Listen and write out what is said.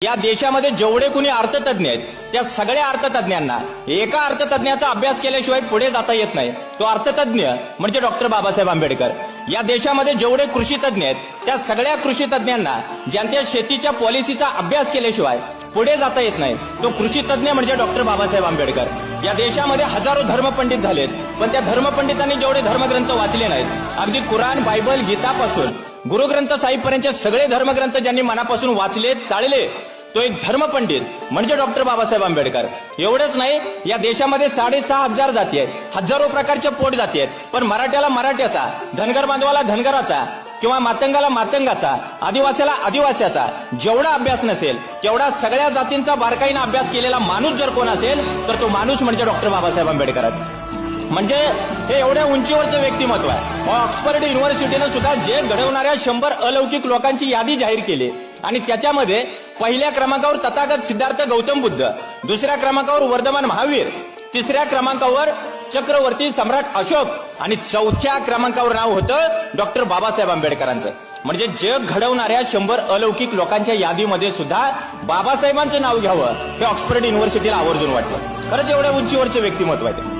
या देशामध्ये जेवढे कुणी अर्थतज्ञ आहेत त्या सगळ्या अर्थतज्ञांना एका अर्थतज्ञाचा अभ्यास केल्याशिवाय पुढे जाता येत नाही। तो अर्थतज्ञ म्हणजे डॉक्टर बाबासाहेब आंबेडकर। या देशामध्ये जेवढे कृषी तज्ञ आहेत त्या सगळ्या कृषी तज्ञांना ज्यांच्या शेतीच्या पॉलिसीचा अभ्यास केल्याशिवाय पुढे जाता येत नाही तो कृषी तज्ञ म्हणजे डॉक्टर बाबासाहेब आंबेडकर। या देशामध्ये हजारो धर्मपंडित झालेत, पण त्या धर्मपंडितांनी जेवढे धर्मग्रंथ वाचले नाहीत, अगदी कुराण, बायबल, गीतापासून गुरुग्रंथ साहिबपर्यंतचे सगळे धर्मग्रंथ ज्यांनी मनापासून वाचले, चाळले, तो एक धर्मपंडित म्हणजे डॉक्टर बाबासाहेब आंबेडकर। एवढंच नाही, या देशामध्ये 6,500 जाती आहेत, हजारो प्रकारच्या पोट जाती आहेत, पण मराठ्याला मराठ्याचा, धनगर बांधवाला धनगराचा किंवा मातंगाला मातंगाचा, आदिवासीला आदिवासीचा जेवढा अभ्यास नसेल तेवढा सगळ्या जातींचा बारकाईने अभ्यास केलेला माणूस जर कोण असेल तर तो माणूस म्हणजे डॉक्टर बाबासाहेब आंबेडकर आहेत। म्हणजे हे एवढ्या उंचीवरचं व्यक्तिमत्व आहे। ऑक्सफर्ड युनिव्हर्सिटीने सुद्धा जे घडवणाऱ्या 100 अलौकिक लोकांची यादी जाहीर केली आणि त्याच्यामध्ये पहिल्या क्रमांकावर तथागत सिद्धार्थ गौतम बुद्ध, दुसऱ्या क्रमांकावर वर्धमान महावीर, तिसऱ्या क्रमांकावर चक्रवर्ती सम्राट अशोक आणि चौथ्या क्रमांकावर नाव होतं डॉक्टर बाबासाहेब आंबेडकरांचं। म्हणजे जग घडवणाऱ्या 100 अलौकिक लोकांच्या यादीमध्ये सुद्धा बाबासाहेबांचं नाव घ्यावं हे ऑक्सफर्ड युनिव्हर्सिटीला आवर्जून वाटलं। खरंच एवढ्या उंचीवरचं व्यक्तिमत्व आहे।